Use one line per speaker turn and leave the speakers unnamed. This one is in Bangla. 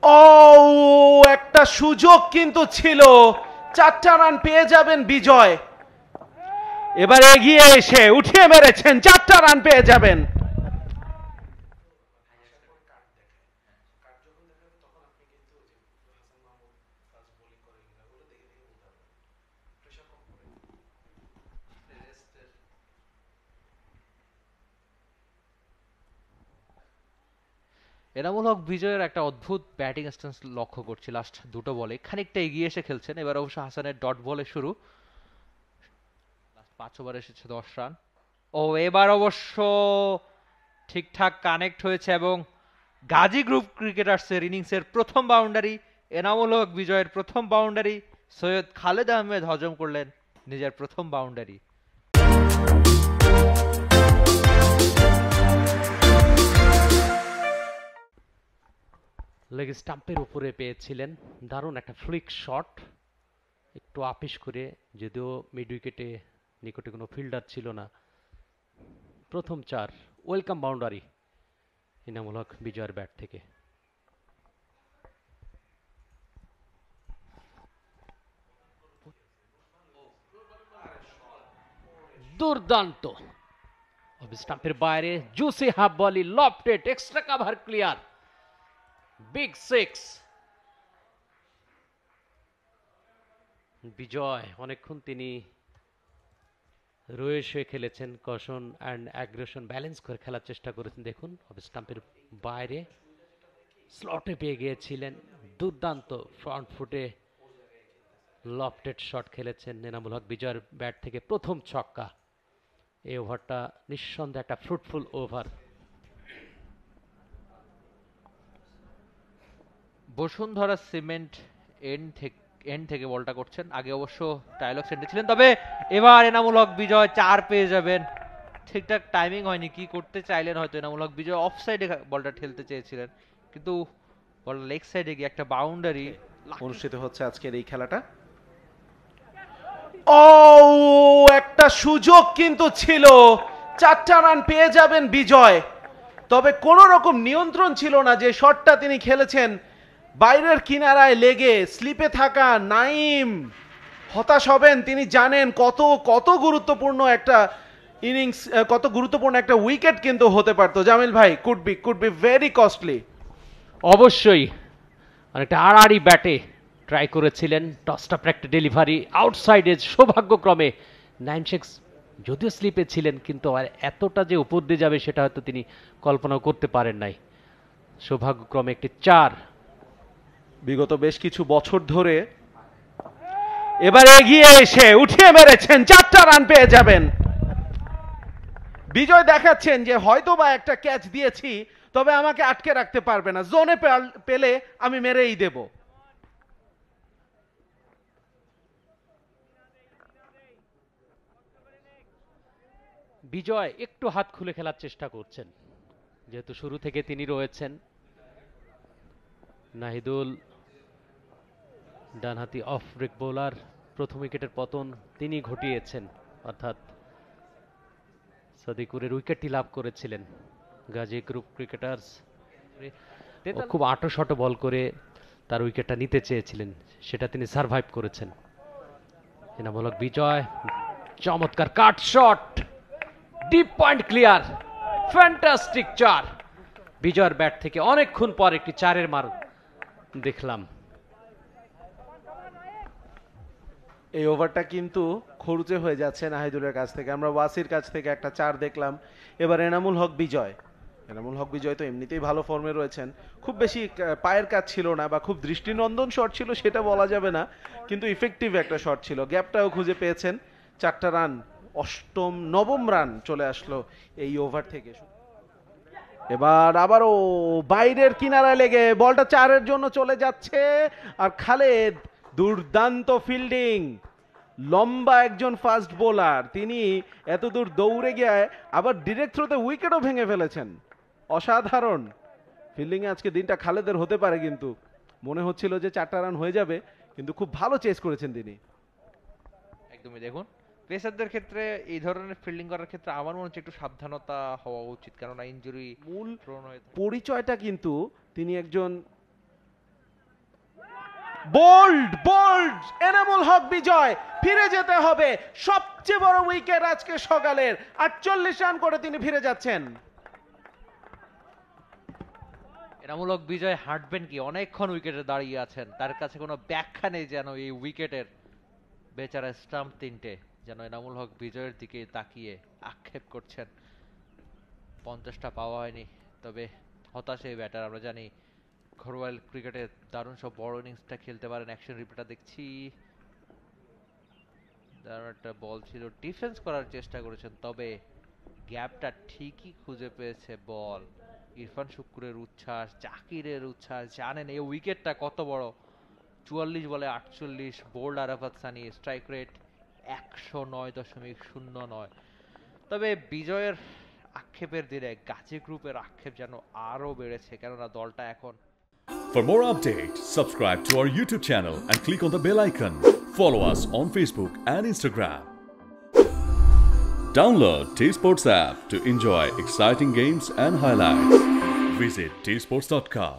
ও একটা সুযোগ কিন্তু ছিল, 4টা রান পেয়ে যাবেন বিজয়। এবার এগিয়ে এসে উঠিয়ে মেরেছেন, 4টা রান পেয়ে যাবেন।
এনামুল হক বিজয়ের একটা অদ্ভুত ব্যাটিং স্ট্যান্স লক্ষ্য করছি লাস্ট দুটো বলে, খানিকটা এগিয়ে এসে খেলছেন। এবার অবশ্য হাসানের ডট বলে শুরু, লাস্ট 5 ওভারে এসেছে 10 রান। ও এবার অবশ্য ঠিকঠাক কানেক্ট হয়েছে এবং গাজী গ্রুপ ক্রিকেটার্সের ইনিংসের প্রথম বাউন্ডারি, এনামুল হক বিজয়ের প্রথম বাউন্ডারি, সৈয়দ খালেদ আহমেদ হজম করলেন নিজের প্রথম বাউন্ডারি। লেগ স্টাম্পের উপরে পেয়েছিলেন, দারুণ একটা ফ্লিক শট, একটু আপিস করে, যদিও মিড উইকেটে নিকটে কোনো ফিল্ডার ছিল না। প্রথম 4, ওয়েলকাম বাউন্ডারি এনামুল হক বিজয়ের ব্যাট থেকে। দুর্দান্ত অফ স্টাম্পের বাইরে, জুসি হাফ বলি, lofted, extra cover clear, big 6। বিজয় অনেকক্ষণ তিনি রয়ে শুয়ে খেলেছেন, কশন অ্যান্ড অ্যাগ্রেশন ব্যালেন্স করে খেলার চেষ্টা করেছেন। দেখুন অফ স্টাম্পের বাইরে স্লটে পেয়ে গিয়েছিলেন, দুর্দান্ত ফ্রন্ট ফুটে লফটেড শট খেলেছেন এনামুল হক বিজয়ের ব্যাট থেকে প্রথম ছক্কা। এই ওভারটা নিঃসন্দেহে একটা fruitful over. Bashundhara cement end থেকে বলটা করছেন, আগে অবশ্য ডায়লগ সেন্টারে ছিলেন, তবে এবার এনামুল হক বিজয় 4 পেয়ে যাবেন। ঠিকঠাক টাইমিং হয়নি, কি করতে চাইলেন হয়তো এনামুল হক বিজয়, অফ সাইডে বলটা ঠেলতে চেয়েছিলেন, কিন্তু বল লেগ সাইডে গিয়ে একটা বাউন্ডারি।
অনুষ্ঠিত হচ্ছে আজকের এই খেলাটা। ও একটা সুযোগ কিন্তু ছিল, 4টা রান পেয়ে যাবেন বিজয়, তবে কোন রকম নিয়ন্ত্রণ ছিল না যে শটটা তিনি খেলেছেন বাইরের কিনারায় লেগে। স্লিপে থাকা নাইম হতাশ হবেন, তিনি জানেন কত কত গুরুত্বপূর্ণ একটা ইনিংস, কত গুরুত্বপূর্ণ একটা উইকেট কিন্তু হতে পারতো। জামিল ভাই, কুড বি ভেরি কস্টলি।
অবশ্যই অনেকটা আড়াআড়ি ব্যাটে ট্রাই করেছিলেন, টসটা একটা ডেলিভারি আউটসাইডে, সৌভাগ্যক্রমে 9 যদিও স্লিপে ছিলেন, কিন্তু আর এতটা যে উপর দিয়ে যাবে সেটা হয়তো তিনি কল্পনাও করতে পারেন নাই। সৌভাগ্যক্রমে একটি 4।
বিগত বেশ কিছু বছর ধরে এবার এগিয়ে এসে উঠিয়ে মেরেছেন, 4টা রান পেয়ে যাবেন। বিজয় দেখাচ্ছেন যে হয়তো বা একটা ক্যাচ দিয়েছি, তবে আমাকে আটকে রাখতে পারবে না, জোনে পেলে আমি মেরেই দেব।
বিজয় একটু হাত খুলে খেলার চেষ্টা করছেন, যেহেতু শুরু থেকে তিনি রয়েছেন। নাহিদুল ডানহাতি অফ ব্রেক বোলার, প্রথম উইকেটের পতন তিনি ঘটিয়েছেন, অর্থাৎ সদিকুরের উইকেটটি লাভ করেছিলেন গাজী গ্রুপ ক্রিকেটার্স। খুব আঁটো বল করে তার উইকেটটা নিতে চেয়েছিলেন, সেটা তিনি সারভাইভ করেছেন। এনামুল হক বিজয়, চমৎকার cut shot, deep point clear, fantastic 4। বিজয়ের ব্যাট থেকে অনেকক্ষণ পর একটি 4-এর মার দেখলাম।
এই ওভারটা কিন্তু খরুচে হয়ে যাচ্ছে নাহিদুলের কাছ থেকে, আমরা ওয়াসির কাছ থেকে একটা 4 দেখলাম। এবার এনামুল হক বিজয়, এনামুল হক বিজয় তো এমনিতেই ভালো ফর্মে রয়েছেন, খুব বেশি পায়ের কাজ ছিল না বা খুব দৃষ্টিনন্দন শট ছিল সেটা বলা যাবে না, কিন্তু ইফেক্টিভ একটা শট ছিল, গ্যাপটাও খুঁজে পেয়েছেন। 4টা রান, নবম রান চলে আসলো এই ওভার থেকে। এবার আবারও বাইরের কিনারায় লেগে বলটা 4-এর জন্য চলে যাচ্ছে, আর খালেদ দুর্দান্ত ফিল্ডিং, লম্বা একজন ফাস্ট বোলার, তিনি এত দূর দৌড়ে গিয়ে আবার ডিরেক্ট থ্রোতে উইকেটও ভেঙে ফেলেছেন। অসাধারণ ফিল্ডিং এ আজকে দিনটা খালেদের হতে পারে, কিন্তু মনে হচ্ছিল যে 4টা রান হয়ে যাবে, কিন্তু খুব ভালো চেস করেছেন তিনি।
একদমই, দেখুন পেসারদের ক্ষেত্রে এই ধরনের ফিল্ডিং করার ক্ষেত্রে আমার মনে হচ্ছে একটু সাবধানতা হওয়া উচিত, কেননা ইনজুরি
মূল পরিচয়টা কিন্তু তিনি একজন বোল্ড বোল্ড এনামুল হক বিজয়, ফিরে যেতে হবে। সবচেয়ে বড় উইকেট আজকে সকালের, 48 রান করে তিনি ফিরে যাচ্ছেন।
এনামুল হক বিজয় হাঁটবেন কি? অনেকক্ষণ উইকেটে দাঁড়িয়ে আছেন, তার কাছে কোনো ব্যাখ্যা নেই যেন এই উইকেটের। বেচারা স্টাম্প তিনটে, যেন এনামুল হক বিজয়ের দিকে তাকিয়ে আক্ষেপ করছেন। 50টা পাওয়া হয়নি, তবে হতাশ এই ব্যাটার। আমরা জানি ঘরোয়া ক্রিকেটে দারুণ সব বড় ইনিংসটা খেলতে পারেন। অ্যাকশন রিপ্লেটা দেখছি, দারুণ একটা বল ছিল, ডিফেন্স করার চেষ্টা করেছেন, তবে গ্যাপটা ঠিকই খুঁজে পেয়েছে বল। ইরফান শুক্কুরের উচ্ছ্বাস, জাকিরের উচ্ছ্বাস, জানেন এই উইকেটটা কত বড়। 44 বলে 48, bowled Arafat Sunny, strike rate 109.09। তবে বিজয়ের আক্ষেপের দিনে গাজী গ্রুপের আক্ষেপ যেন আরো বেড়েছে, কেননা দলটা এখন।
For more updates, subscribe to our YouTube channel and click on the bell icon. Follow us on Facebook and Instagram. Download T-Sports app to enjoy exciting games and highlights. Visit tsports.com.